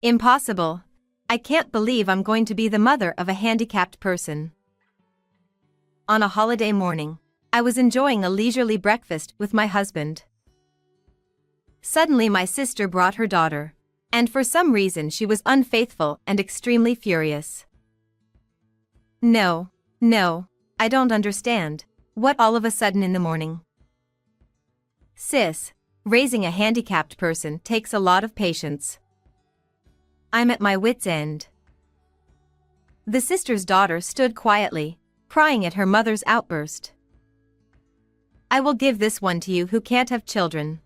Impossible. I can't believe I'm going to be the mother of a handicapped person. On a holiday morning, I was enjoying a leisurely breakfast with my husband. Suddenly my sister brought her daughter, and for some reason she was unfaithful and extremely furious. No, I don't understand. What all of a sudden in the morning? Sis, raising a handicapped person takes a lot of patience. I'm at my wit's end. The sister's daughter stood quietly, crying at her mother's outburst. I will give this one to you who can't have children.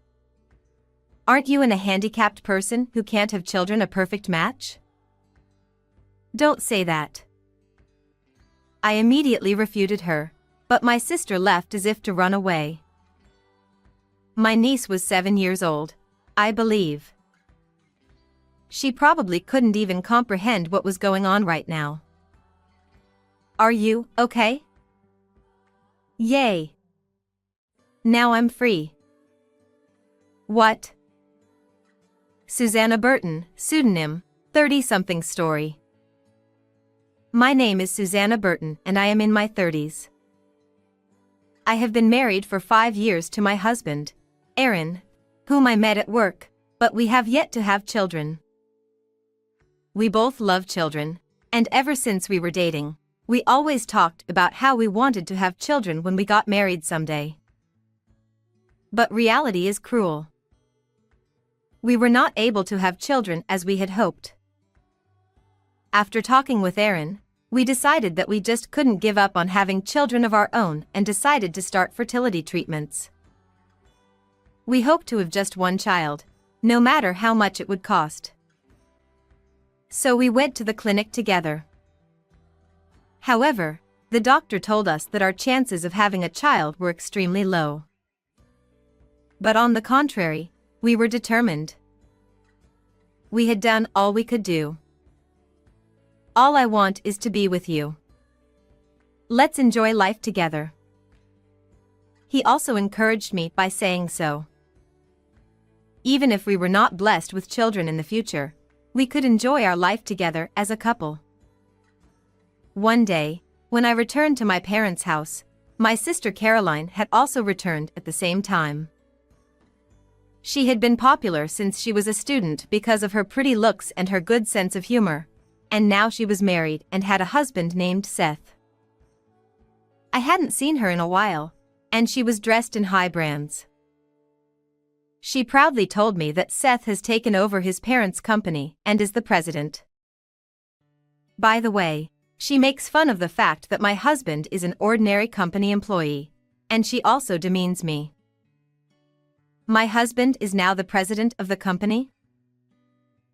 Aren't you and a handicapped person who can't have children a perfect match? Don't say that. I immediately refuted her, but my sister left as if to run away. My niece was 7 years old, I believe. She probably couldn't even comprehend what was going on right now. Are you okay? Yay! Now I'm free. What? Susanna Burton, pseudonym, 30-something story. My name is Susanna Burton and I am in my 30s. I have been married for 5 years to my husband, Aaron, whom I met at work, but we have yet to have children. We both love children, and ever since we were dating, we always talked about how we wanted to have children when we got married someday. But reality is cruel. We were not able to have children as we had hoped. After talking with Aaron, we decided that we just couldn't give up on having children of our own and decided to start fertility treatments. We hoped to have just one child, no matter how much it would cost. So we went to the clinic together. However, the doctor told us that our chances of having a child were extremely low. But on the contrary, we were determined. We had done all we could do. All I want is to be with you. Let's enjoy life together. He also encouraged me by saying so. Even if we were not blessed with children in the future, we could enjoy our life together as a couple. One day, when I returned to my parents' house, my sister Caroline had also returned at the same time. She had been popular since she was a student because of her pretty looks and her good sense of humor, and now she was married and had a husband named Seth. I hadn't seen her in a while, and she was dressed in high brands. She proudly told me that Seth has taken over his parents' company and is the president. By the way, she makes fun of the fact that my husband is an ordinary company employee, and she also demeans me. My husband is now the president of the company?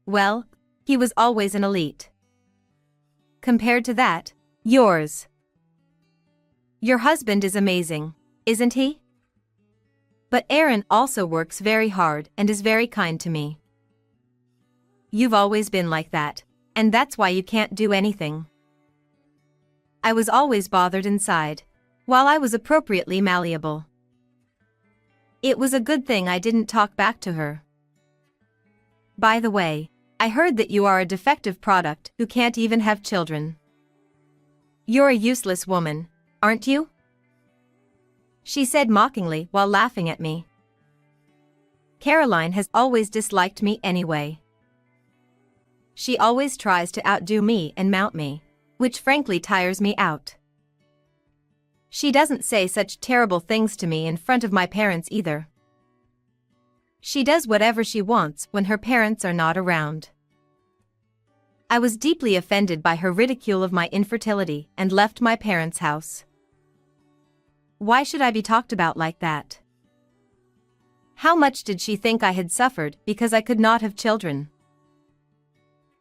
Well, he was always an elite. Compared to that, yours. Your husband is amazing, isn't he? But Aaron also works very hard and is very kind to me. You've always been like that, and that's why you can't do anything. I was always bothered inside, while I was appropriately malleable. It was a good thing I didn't talk back to her. By the way, I heard that you are a defective product who can't even have children. You're a useless woman, aren't you? She said mockingly while laughing at me. Caroline has always disliked me anyway. She always tries to outdo me and mount me, which frankly tires me out. She doesn't say such terrible things to me in front of my parents either. She does whatever she wants when her parents are not around. I was deeply offended by her ridicule of my infertility and left my parents' house. Why should I be talked about like that? How much did she think I had suffered because I could not have children?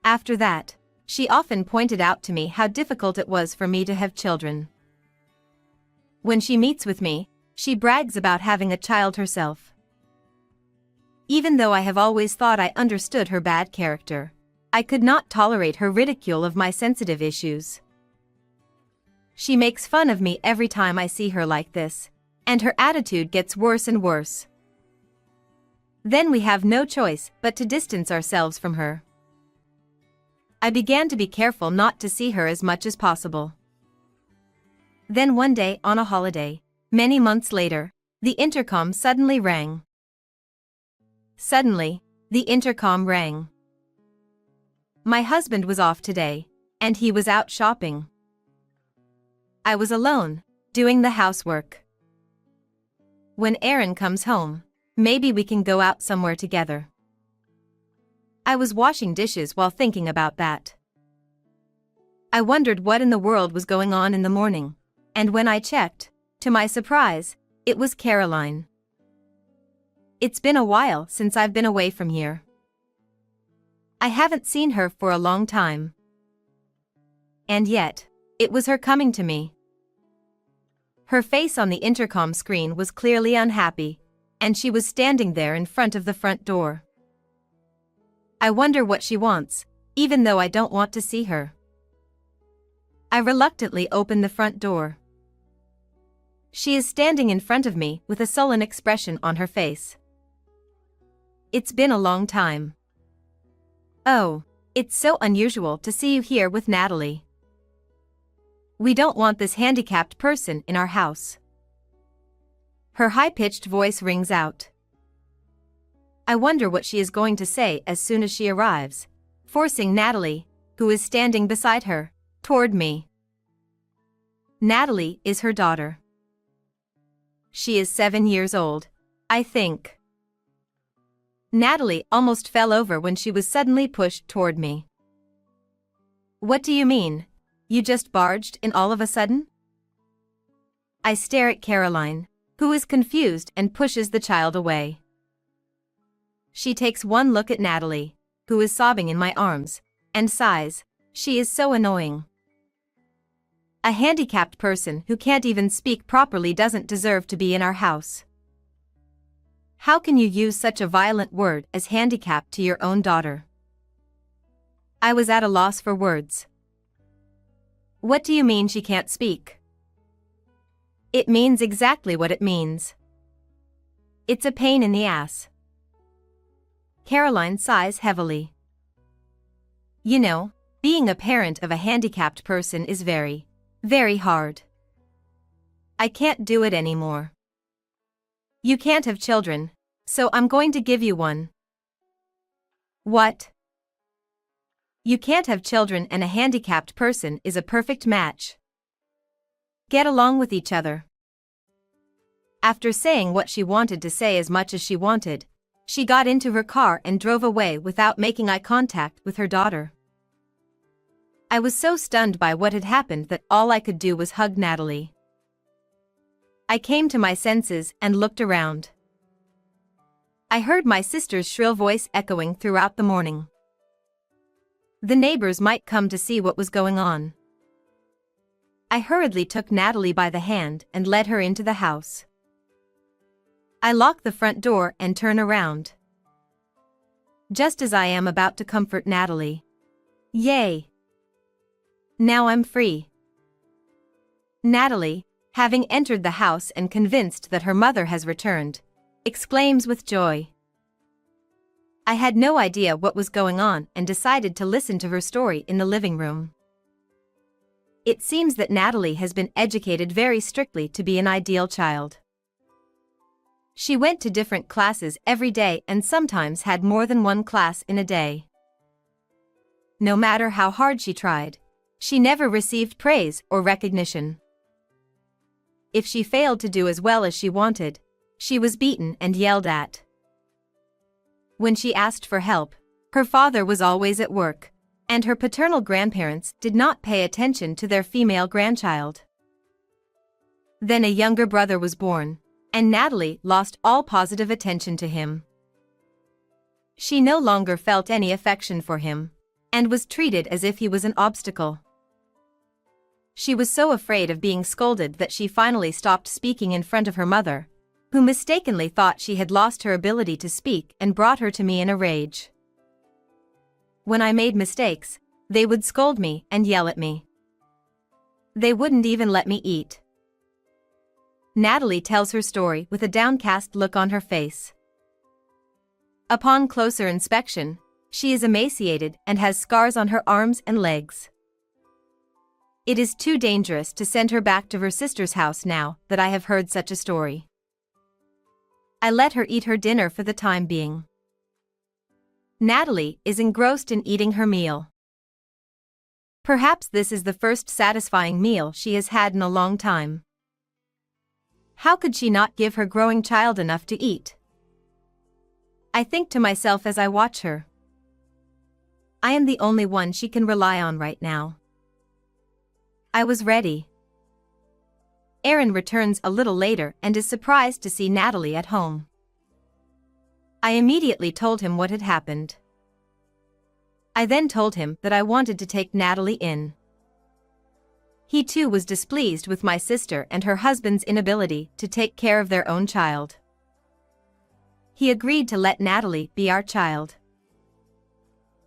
After that, she often pointed out to me how difficult it was for me to have children. When she meets with me, she brags about having a child herself. Even though I have always thought I understood her bad character, I could not tolerate her ridicule of my sensitive issues. She makes fun of me every time I see her like this, and her attitude gets worse and worse. Then we have no choice but to distance ourselves from her. I began to be careful not to see her as much as possible. Then one day on a holiday, many months later, the intercom suddenly rang. Suddenly, the intercom rang. My husband was off today, and he was out shopping. I was alone, doing the housework. When Aaron comes home, maybe we can go out somewhere together. I was washing dishes while thinking about that. I wondered what in the world was going on in the morning, and when I checked, to my surprise, it was Caroline. It's been a while since I've been away from here. I haven't seen her for a long time. And yet, it was her coming to me. Her face on the intercom screen was clearly unhappy, and she was standing there in front of the front door. I wonder what she wants, even though I don't want to see her. I reluctantly opened the front door. She is standing in front of me with a sullen expression on her face. It's been a long time. Oh, it's so unusual to see you here with Natalie. We don't want this handicapped person in our house. Her high-pitched voice rings out. I wonder what she is going to say as soon as she arrives, forcing Natalie, who is standing beside her, toward me. Natalie is her daughter. She is 7 years old, I think. Natalie almost fell over when she was suddenly pushed toward me. What do you mean? You just barged in all of a sudden? I stare at Caroline, who is confused and pushes the child away. She takes one look at Natalie, who is sobbing in my arms, and sighs. She is so annoying. A handicapped person who can't even speak properly doesn't deserve to be in our house. How can you use such a violent word as handicapped to your own daughter? I was at a loss for words. What do you mean she can't speak? It means exactly what it means. It's a pain in the ass. Caroline sighs heavily. You know, being a parent of a handicapped person is very, very hard. I can't do it anymore. You can't have children, so I'm going to give you one. What? You can't have children and a handicapped person is a perfect match. Get along with each other. After saying what she wanted to say as much as she wanted, she got into her car and drove away without making eye contact with her daughter. I was so stunned by what had happened that all I could do was hug Natalie. I came to my senses and looked around. I heard my sister's shrill voice echoing throughout the morning. The neighbors might come to see what was going on. I hurriedly took Natalie by the hand and led her into the house. I lock the front door and turn around. Just as I am about to comfort Natalie. Yay! Now I'm free. Natalie, having entered the house and convinced that her mother has returned, exclaims with joy. I had no idea what was going on and decided to listen to her story in the living room. It seems that Natalie has been educated very strictly to be an ideal child. She went to different classes every day and sometimes had more than one class in a day. No matter how hard she tried, she never received praise or recognition. If she failed to do as well as she wanted, she was beaten and yelled at. When she asked for help, her father was always at work, and her paternal grandparents did not pay attention to their female grandchild. Then a younger brother was born, and Natalie lost all positive attention to him. She no longer felt any affection for him, and was treated as if he was an obstacle. She was so afraid of being scolded that she finally stopped speaking in front of her mother, who mistakenly thought she had lost her ability to speak and brought her to me in a rage. When I made mistakes, they would scold me and yell at me. They wouldn't even let me eat. Natalie tells her story with a downcast look on her face. Upon closer inspection, She is emaciated and has scars on her arms and legs. It is too dangerous to send her back to her sister's house now that I have heard such a story. I let her eat her dinner for the time being. Natalie is engrossed in eating her meal. Perhaps this is the first satisfying meal she has had in a long time. How could she not give her growing child enough to eat? I think to myself as I watch her. I am the only one she can rely on right now. I was ready. Aaron returns a little later and is surprised to see Natalie at home. I immediately told him what had happened. I then told him that I wanted to take Natalie in. He too was displeased with my sister and her husband's inability to take care of their own child. He agreed to let Natalie be our child.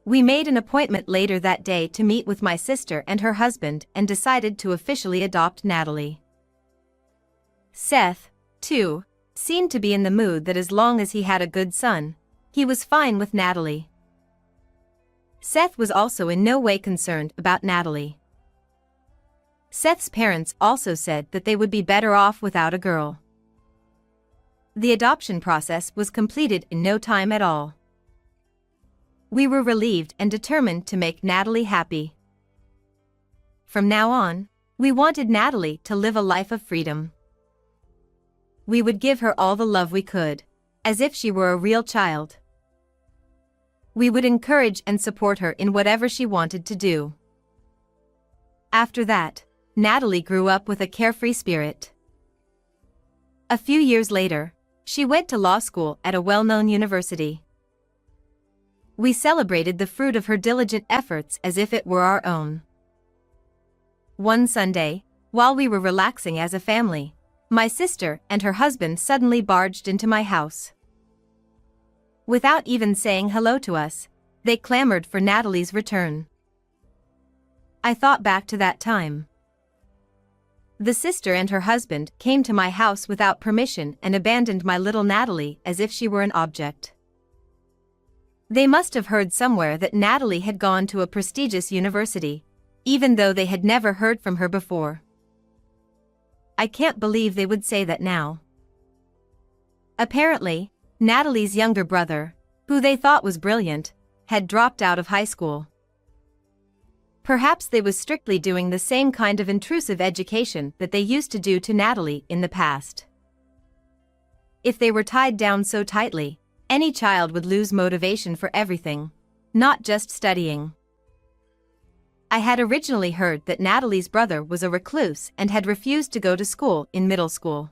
We made an appointment later that day to meet with my sister and her husband and decided to officially adopt Natalie. Seth, too, seemed to be in the mood that as long as he had a good son, he was fine with Natalie. Seth was also in no way concerned about Natalie. Seth's parents also said that they would be better off without a girl. The adoption process was completed in no time at all. We were relieved and determined to make Natalie happy. From now on, we wanted Natalie to live a life of freedom. We would give her all the love we could, as if she were a real child. We would encourage and support her in whatever she wanted to do. After that, Natalie grew up with a carefree spirit. A few years later, she went to law school at a well-known university. We celebrated the fruit of her diligent efforts as if it were our own. One Sunday, while we were relaxing as a family, my sister and her husband suddenly barged into my house. Without even saying hello to us, they clamored for Natalie's return. I thought back to that time. The sister and her husband came to my house without permission and abandoned my little Natalie as if she were an object. They must have heard somewhere that Natalie had gone to a prestigious university, even though they had never heard from her before. I can't believe they would say that now. Apparently, Natalie's younger brother, who they thought was brilliant, had dropped out of high school. Perhaps they was strictly doing the same kind of intrusive education that they used to do to Natalie in the past. If they were tied down so tightly, any child would lose motivation for everything, not just studying. I had originally heard that Natalie's brother was a recluse and had refused to go to school in middle school.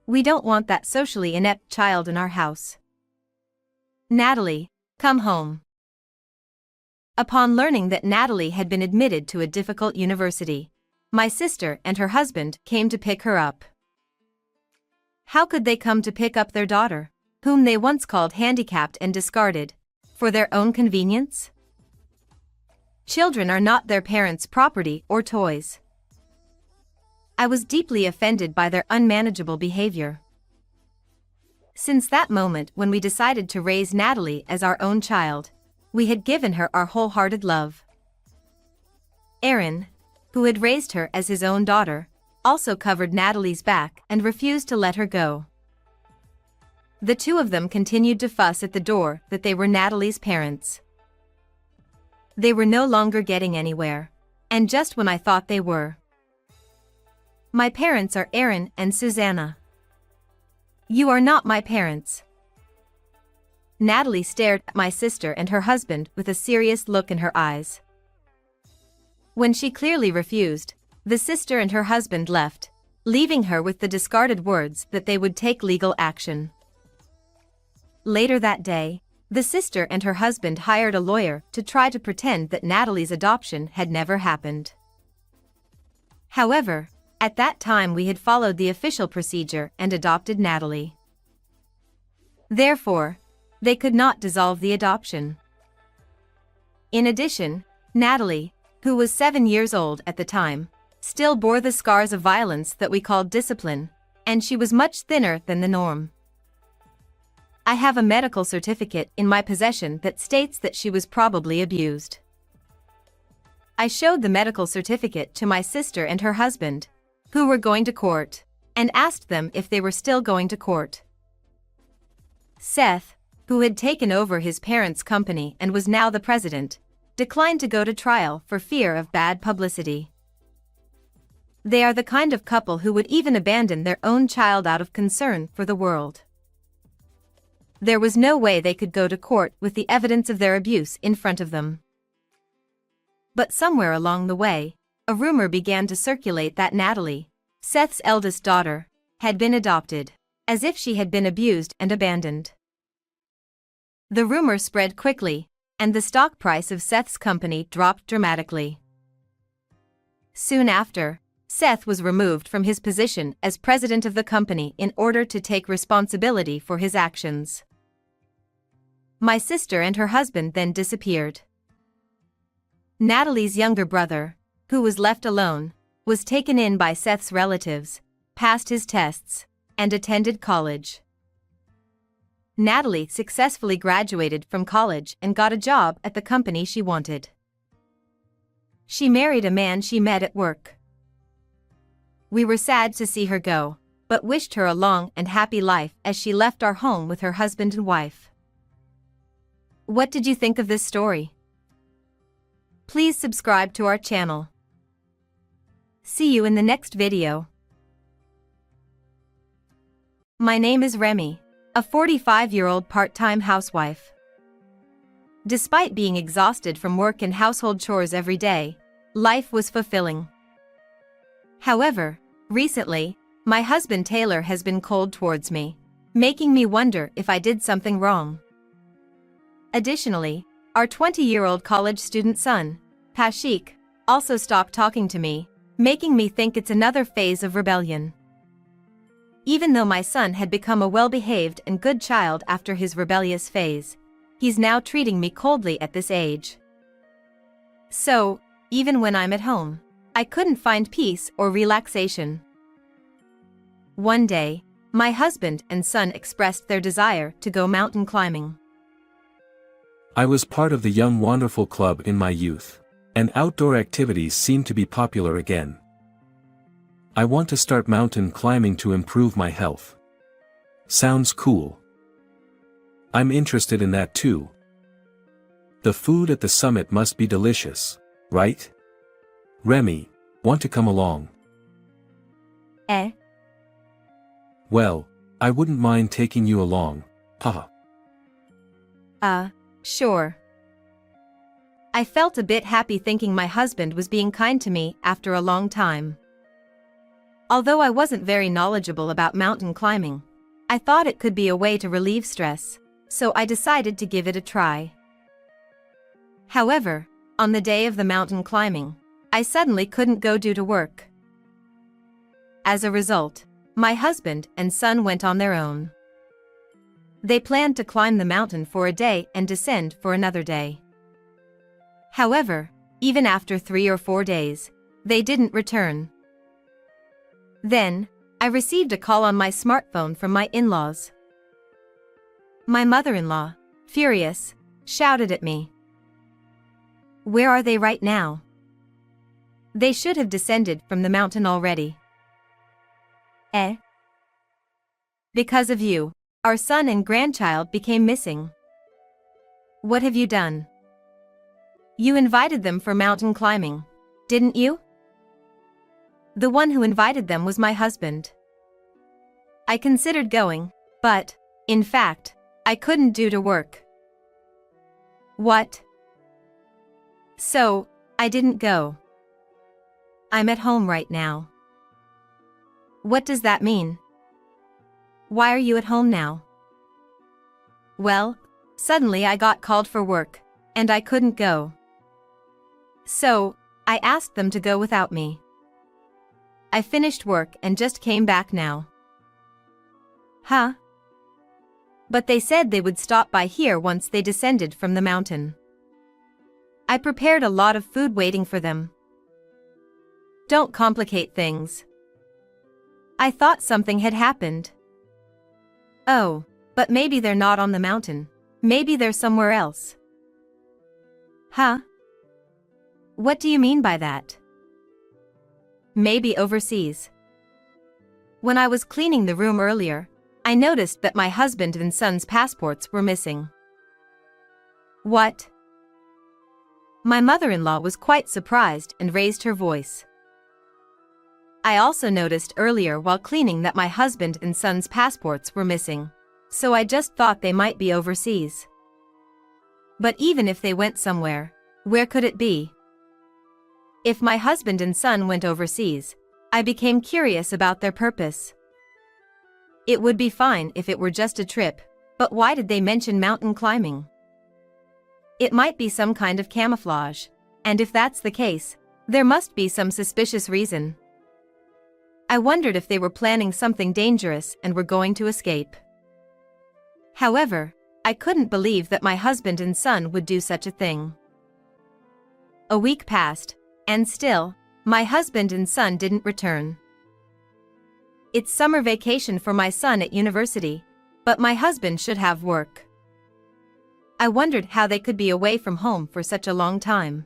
We don't want that socially inept child in our house. Natalie, come home. Upon learning that Natalie had been admitted to a difficult university, my sister and her husband came to pick her up. How could they come to pick up their daughter, whom they once called handicapped and discarded, for their own convenience? Children are not their parents' property or toys. I was deeply offended by their unmanageable behavior. Since that moment when we decided to raise Natalie as our own child, we had given her our wholehearted love. Aaron, who had raised her as his own daughter, also covered Natalie's back and refused to let her go. The two of them continued to fuss at the door that they were Natalie's parents. They were no longer getting anywhere, and just when I thought they were. My parents are Aaron and Susanna. You are not my parents. Natalie stared at my sister and her husband with a serious look in her eyes. When she clearly refused, the sister and her husband left, leaving her with the discarded words that they would take legal action. Later that day, the sister and her husband hired a lawyer to try to pretend that Natalie's adoption had never happened. However, at that time we had followed the official procedure and adopted Natalie. Therefore, they could not dissolve the adoption. In addition, Natalie, who was 7 years old at the time, still bore the scars of violence that we called discipline, and she was much thinner than the norm. I have a medical certificate in my possession that states that she was probably abused. I showed the medical certificate to my sister and her husband, who were going to court, and asked them if they were still going to court. Seth, who had taken over his parents' company and was now the president, declined to go to trial for fear of bad publicity. They are the kind of couple who would even abandon their own child out of concern for the world. There was no way they could go to court with the evidence of their abuse in front of them. But somewhere along the way, a rumor began to circulate that Natalie, Seth's eldest daughter, had been adopted, as if she had been abused and abandoned. The rumor spread quickly, and the stock price of Seth's company dropped dramatically. Soon after, Seth was removed from his position as president of the company in order to take responsibility for his actions. My sister and her husband then disappeared. Natalie's younger brother, who was left alone, was taken in by Seth's relatives, passed his tests, and attended college. Natalie successfully graduated from college and got a job at the company she wanted. She married a man she met at work. We were sad to see her go, but wished her a long and happy life as she left our home with her husband and wife. What did you think of this story? Please subscribe to our channel. See you in the next video. My name is Remy, a 45-year-old part-time housewife. Despite being exhausted from work and household chores every day, life was fulfilling. However, recently, my husband Taylor has been cold towards me, making me wonder if I did something wrong. Additionally, our 20-year-old college student son, Pashik, also stopped talking to me, making me think it's another phase of rebellion. Even though my son had become a well-behaved and good child after his rebellious phase, he's now treating me coldly at this age. So, even when I'm at home, I couldn't find peace or relaxation. One day, my husband and son expressed their desire to go mountain climbing. I was part of the Young Wonderful Club in my youth, and outdoor activities seem to be popular again. I want to start mountain climbing to improve my health. Sounds cool. I'm interested in that too. The food at the summit must be delicious, right? Remy, want to come along? Well, I wouldn't mind taking you along, haha. Sure. I felt a bit happy thinking my husband was being kind to me after a long time. Although I wasn't very knowledgeable about mountain climbing, I thought it could be a way to relieve stress, so I decided to give it a try. However, on the day of the mountain climbing, I suddenly couldn't go due to work. As a result, my husband and son went on their own. They planned to climb the mountain for a day and descend for another day. However, even after 3 or 4 days, they didn't return. Then, I received a call on my smartphone from my in-laws. My mother-in-law, furious, shouted at me. Where are they right now? They should have descended from the mountain already. Because of you, our son and grandchild became missing. What have you done? You invited them for mountain climbing, didn't you? The one who invited them was my husband. I considered going, but, in fact, I couldn't due to work. What? So, I didn't go. I'm at home right now. What does that mean? Why are you at home now? Well, suddenly I got called for work, and I couldn't go. So, I asked them to go without me. I finished work and just came back now. Huh? But they said they would stop by here once they descended from the mountain. I prepared a lot of food waiting for them. Don't complicate things. I thought something had happened. Oh, But maybe they're not on the mountain. Maybe they're somewhere else. Huh? What do you mean by that? Maybe overseas. When I was cleaning the room earlier, I noticed that my husband and son's passports were missing. What? My mother-in-law was quite surprised and raised her voice. I also noticed earlier while cleaning that my husband and son's passports were missing, so I just thought they might be overseas. But even if they went somewhere, where could it be? If my husband and son went overseas, I became curious about their purpose. It would be fine if it were just a trip, but why did they mention mountain climbing? It might be some kind of camouflage, and if that's the case, there must be some suspicious reason. I wondered if they were planning something dangerous and were going to escape. However, I couldn't believe that my husband and son would do such a thing. A week passed, and still, my husband and son didn't return. It's summer vacation for my son at university, but my husband should have work. I wondered how they could be away from home for such a long time.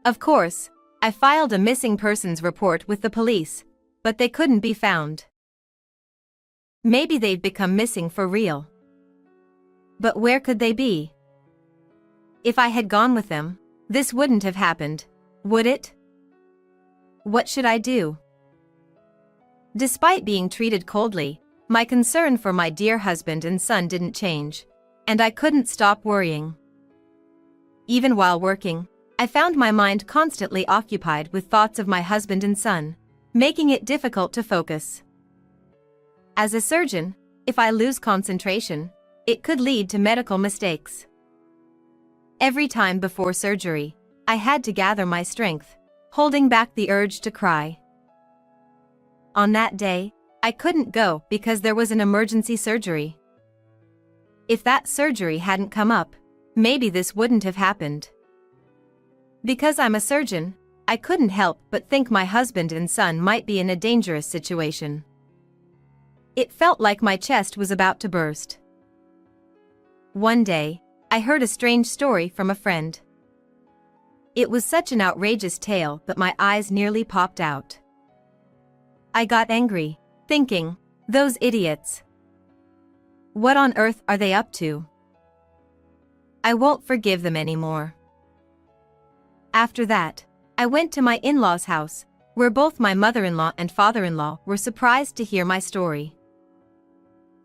Of course, I filed a missing persons report with the police, but they couldn't be found. Maybe they've become missing for real. But where could they be? If I had gone with them, this wouldn't have happened, would it? What should I do? Despite being treated coldly, my concern for my dear husband and son didn't change, and I couldn't stop worrying. Even while working, I found my mind constantly occupied with thoughts of my husband and son, making it difficult to focus. As a surgeon, if I lose concentration, it could lead to medical mistakes. Every time before surgery, I had to gather my strength, holding back the urge to cry. On that day, I couldn't go because there was an emergency surgery. If that surgery hadn't come up, maybe this wouldn't have happened. Because I'm a surgeon, I couldn't help but think my husband and son might be in a dangerous situation. It felt like my chest was about to burst. One day, I heard a strange story from a friend. It was such an outrageous tale that my eyes nearly popped out. I got angry, thinking, those idiots. What on earth are they up to? I won't forgive them anymore. After that, I went to my in-laws' house, where both my mother-in-law and father-in-law were surprised to hear my story.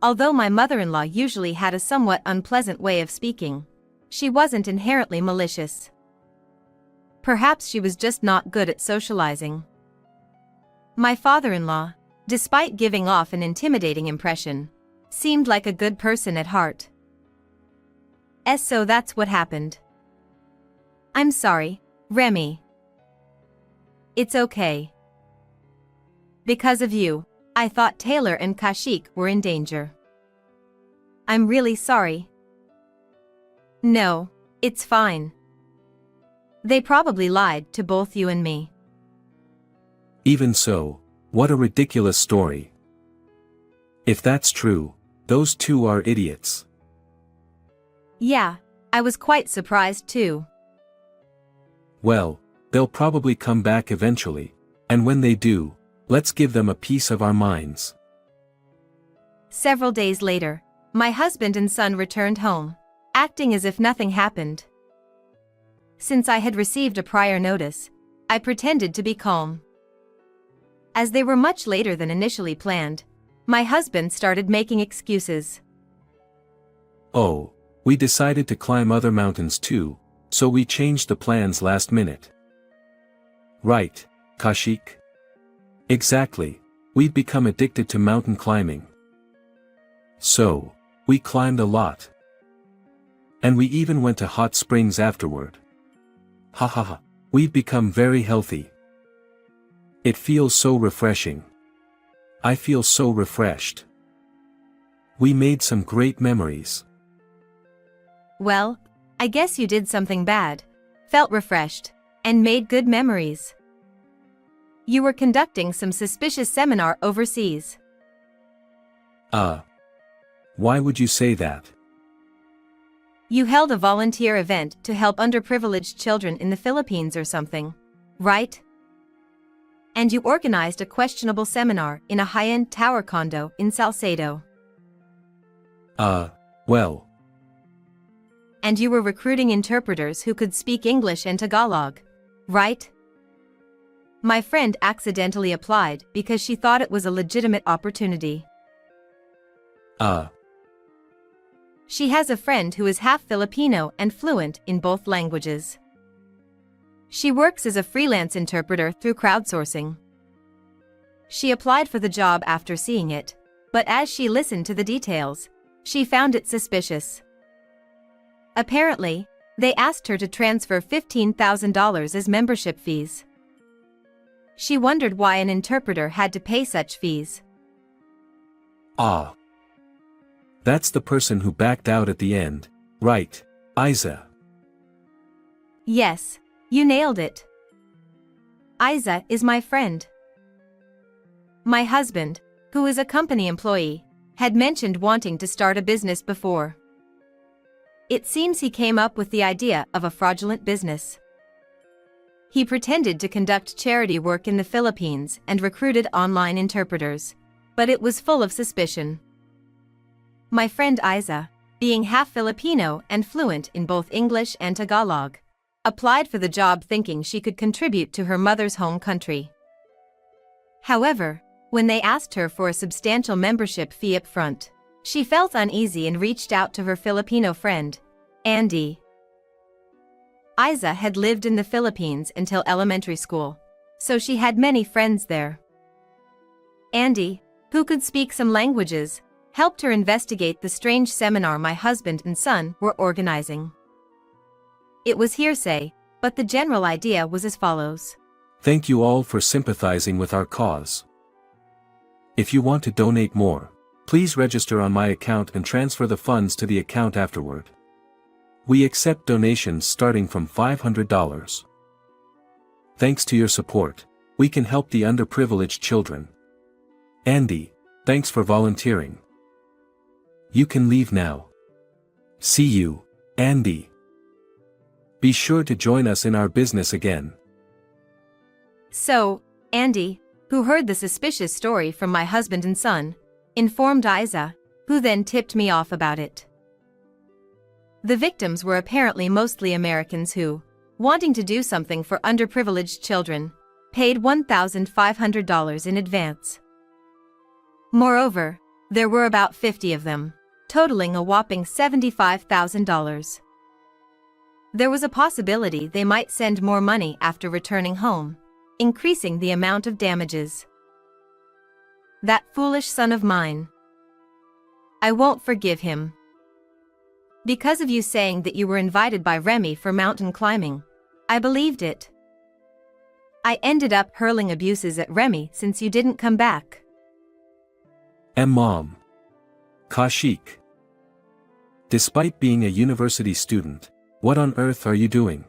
Although my mother-in-law usually had a somewhat unpleasant way of speaking, she wasn't inherently malicious. Perhaps she was just not good at socializing. My father-in-law, despite giving off an intimidating impression, seemed like a good person at heart. So that's what happened. I'm sorry, Remy. It's okay. Because of you, I thought Taylor and Kashik were in danger. I'm really sorry. No, it's fine. They probably lied to both you and me. Even so, what a ridiculous story. If that's true, those two are idiots. Yeah, I was quite surprised too. Well, they'll probably come back eventually, and when they do, let's give them a piece of our minds. Several days later, my husband and son returned home, acting as if nothing happened. Since I had received a prior notice, I pretended to be calm. As they were much later than initially planned, my husband started making excuses. Oh, we decided to climb other mountains too, so we changed the plans last minute. Right, Kashik? Exactly, we'd become addicted to mountain climbing. So, we climbed a lot. And we even went to hot springs afterward. Ha ha ha, we've become very healthy. It feels so refreshing. I feel so refreshed. We made some great memories. Well, I guess you did something bad, felt refreshed, and made good memories. You were conducting some suspicious seminar overseas. Why would you say that? You held a volunteer event to help underprivileged children in the Philippines or something, right? And you organized a questionable seminar in a high-end tower condo in Salcedo. Well. And you were recruiting interpreters who could speak English and Tagalog, right? My friend accidentally applied because she thought it was a legitimate opportunity. She has a friend who is half Filipino and fluent in both languages. She works as a freelance interpreter through crowdsourcing. She applied for the job after seeing it, but as she listened to the details, she found it suspicious. Apparently, they asked her to transfer $15,000 as membership fees. She wondered why an interpreter had to pay such fees. That's the person who backed out at the end, right, Isa? Yes, you nailed it. Isa is my friend. My husband, who is a company employee, had mentioned wanting to start a business before. It seems he came up with the idea of a fraudulent business. He pretended to conduct charity work in the Philippines and recruited online interpreters, but it was full of suspicion. My friend Isa, being half Filipino and fluent in both English and Tagalog, applied for the job thinking she could contribute to her mother's home country. However, when they asked her for a substantial membership fee up front, she felt uneasy and reached out to her Filipino friend, Andy. Isa had lived in the Philippines until elementary school, so she had many friends there. Andy, who could speak some languages, helped her investigate the strange seminar my husband and son were organizing. It was hearsay, but the general idea was as follows. Thank you all for sympathizing with our cause. If you want to donate more, please register on my account and transfer the funds to the account afterward. We accept donations starting from $500. Thanks to your support, we can help the underprivileged children. Andy, thanks for volunteering. You can leave now. See you, Andy. Be sure to join us in our business again. So, Andy, who heard the suspicious story from my husband and son, informed Isa, who then tipped me off about it. The victims were apparently mostly Americans who, wanting to do something for underprivileged children, paid $1,500 in advance. Moreover, there were about 50 of them, totaling a whopping $75,000. There was a possibility they might send more money after returning home, increasing the amount of damages. That foolish son of mine. I won't forgive him. Because of you saying that you were invited by Remy for mountain climbing, I believed it. I ended up hurling abuses at Remy since you didn't come back. Mom. Kashik. Despite being a university student, what on earth are you doing?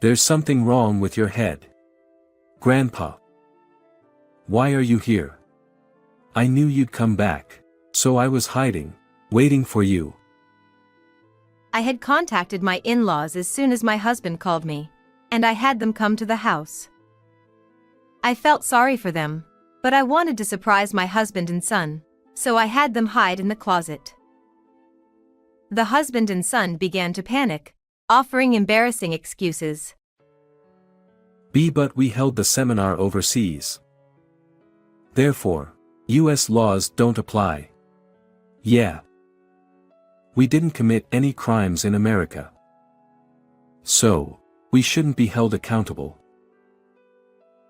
There's something wrong with your head. Grandpa. Why are you here? I knew you'd come back, so I was hiding, waiting for you. I had contacted my in-laws as soon as my husband called me, and I had them come to the house. I felt sorry for them, but I wanted to surprise my husband and son, so I had them hide in the closet. The husband and son began to panic, offering embarrassing excuses. But we held the seminar overseas. Therefore, US laws don't apply. Yeah. We didn't commit any crimes in America. So, we shouldn't be held accountable.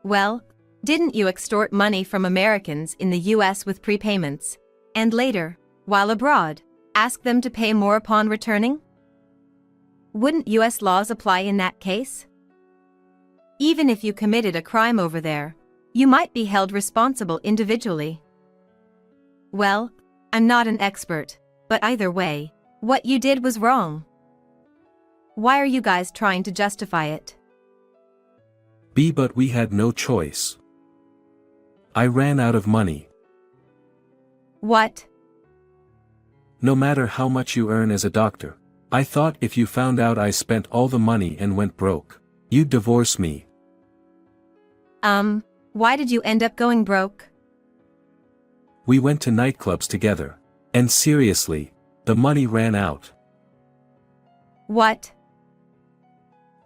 Well, didn't you extort money from Americans in the US with prepayments, and later, while abroad, ask them to pay more upon returning? Wouldn't US laws apply in that case? Even if you committed a crime over there, you might be held responsible individually. Well, I'm not an expert, but either way, what you did was wrong. Why are you guys trying to justify it? But we had no choice. I ran out of money. What? no matter how much you earn as a doctor. I thought if you found out I spent all the money and went broke, you'd divorce me. Why did you end up going broke? We went to nightclubs together. And seriously, the money ran out. What?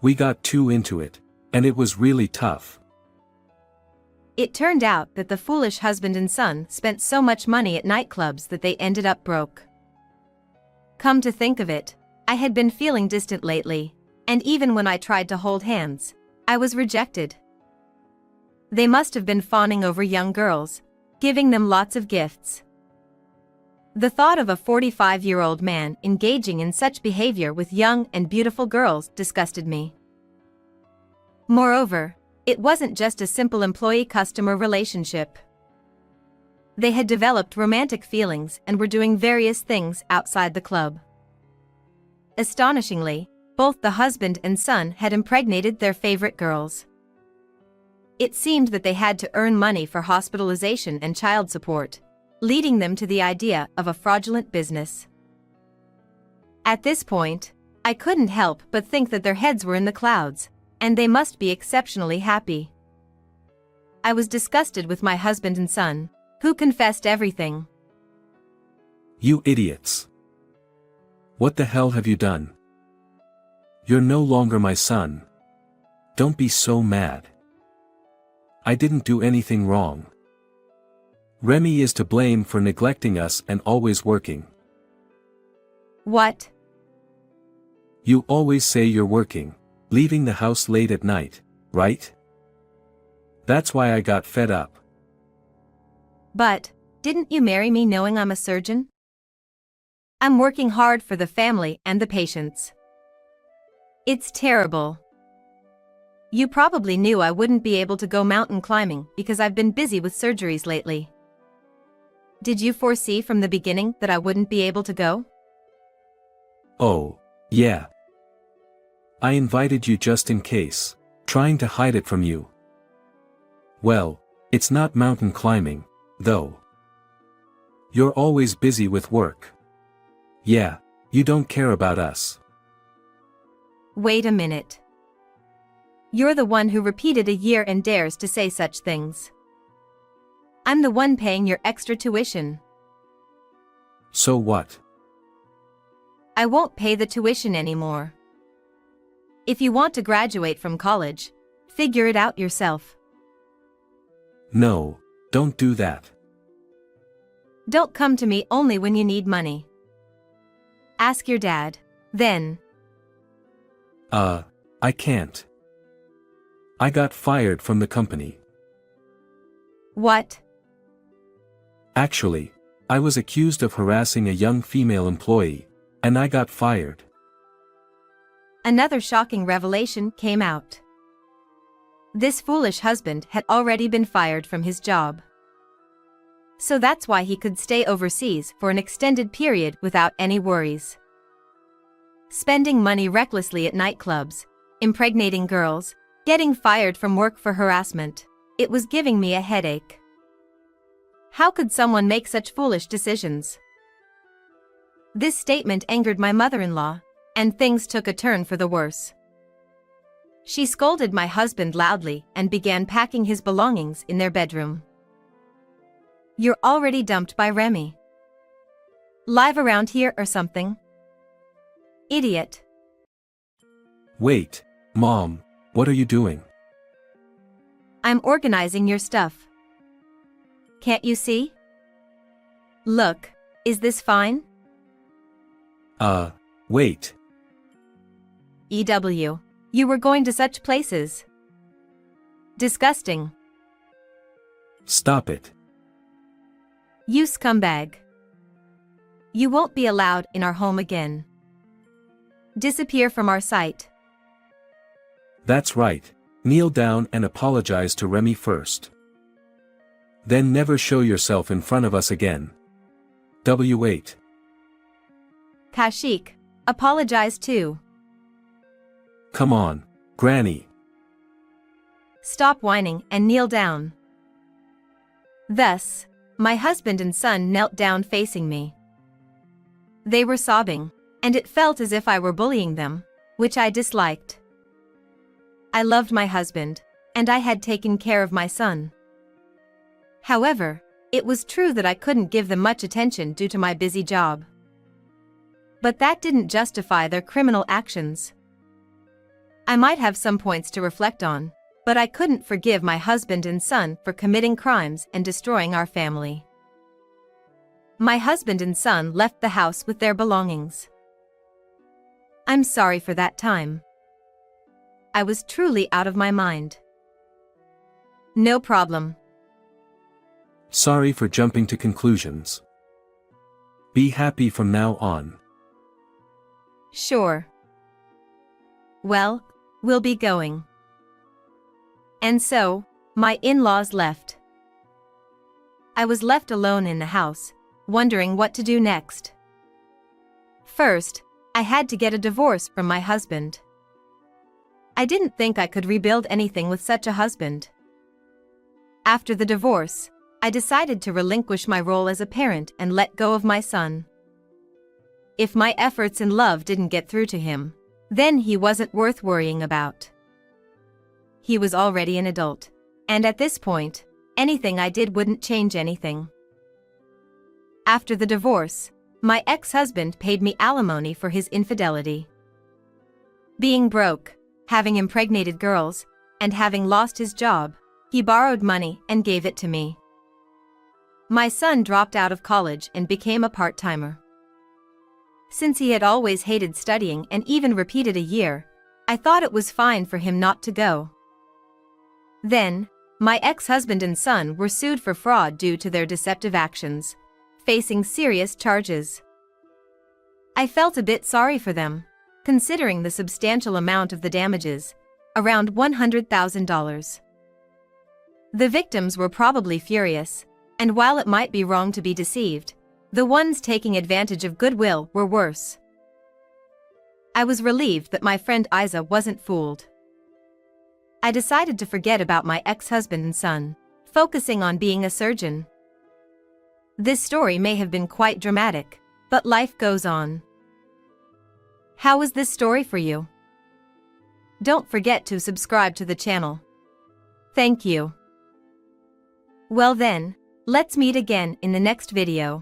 We got too into it, and it was really tough. It turned out that the foolish husband and son spent so much money at nightclubs that they ended up broke. Come to think of it, I had been feeling distant lately, and even when I tried to hold hands, I was rejected. They must have been fawning over young girls, giving them lots of gifts. The thought of a 45-year-old man engaging in such behavior with young and beautiful girls disgusted me. Moreover, it wasn't just a simple employee-customer relationship. They had developed romantic feelings and were doing various things outside the club. Astonishingly, both the husband and son had impregnated their favorite girls. It seemed that they had to earn money for hospitalization and child support, leading them to the idea of a fraudulent business. At this point, I couldn't help but think that their heads were in the clouds, and they must be exceptionally happy. I was disgusted with my husband and son, who confessed everything. You idiots! What the hell have you done? You're no longer my son. Don't be so mad. I didn't do anything wrong. Remy is to blame for neglecting us and always working. What? You always say you're working, leaving the house late at night, right? That's why I got fed up. But, didn't you marry me knowing I'm a surgeon? I'm working hard for the family and the patients. It's terrible. You probably knew I wouldn't be able to go mountain climbing because I've been busy with surgeries lately. Did you foresee from the beginning that I wouldn't be able to go? Oh, yeah. I invited you just in case, trying to hide it from you. Well, it's not mountain climbing, though. You're always busy with work. Yeah, you don't care about us. Wait a minute. You're the one who repeated a year and dares to say such things. I'm the one paying your extra tuition. So what? I won't pay the tuition anymore. If you want to graduate from college, figure it out yourself. No, don't do that. Don't come to me only when you need money. Ask your dad, then. I can't. I got fired from the company. What? Actually, I was accused of harassing a young female employee, and I got fired. Another shocking revelation came out. This foolish husband had already been fired from his job. So that's why he could stay overseas for an extended period without any worries. Spending money recklessly at nightclubs, impregnating girls, getting fired from work for harassment. It was giving me a headache. How could someone make such foolish decisions? This statement angered my mother-in-law, and things took a turn for the worse. She scolded my husband loudly and began packing his belongings in their bedroom. You're already dumped by Remy. Live around here or something? Idiot. Wait, Mom, what are you doing? I'm organizing your stuff. Can't you see? Look, is this fine? Wait. EW, you were going to such places. Disgusting. Stop it. You scumbag. You won't be allowed in our home again. Disappear from our sight. That's right. Kneel down and apologize to Remy first. Then never show yourself in front of us again. W8. Kashik, apologize too. Come on, Granny. Stop whining and kneel down. Thus, my husband and son knelt down facing me. They were sobbing, and it felt as if I were bullying them, which I disliked. I loved my husband, and I had taken care of my son. However, it was true that I couldn't give them much attention due to my busy job. But that didn't justify their criminal actions. I might have some points to reflect on, but I couldn't forgive my husband and son for committing crimes and destroying our family. My husband and son left the house with their belongings. I'm sorry for that time. I was truly out of my mind. No problem. Sorry for jumping to conclusions. Be happy from now on. Sure. Well, we'll be going. And so, my in-laws left. I was left alone in the house, wondering what to do next. First, I had to get a divorce from my husband. I didn't think I could rebuild anything with such a husband. After the divorce, I decided to relinquish my role as a parent and let go of my son. If my efforts and love didn't get through to him, then he wasn't worth worrying about. He was already an adult, and at this point, anything I did wouldn't change anything. After the divorce, my ex-husband paid me alimony for his infidelity. Being broke, having impregnated girls, and having lost his job, he borrowed money and gave it to me. My son dropped out of college and became a part-timer. Since he had always hated studying and even repeated a year, I thought it was fine for him not to go. Then, my ex-husband and son were sued for fraud due to their deceptive actions, facing serious charges. I felt a bit sorry for them, considering the substantial amount of the damages, around $100,000. The victims were probably furious, and while it might be wrong to be deceived, the ones taking advantage of goodwill were worse. I was relieved that my friend Isa wasn't fooled. I decided to forget about my ex-husband and son, focusing on being a surgeon. This story may have been quite dramatic, but life goes on. How was this story for you? Don't forget to subscribe to the channel. Thank you. Well then, let's meet again in the next video.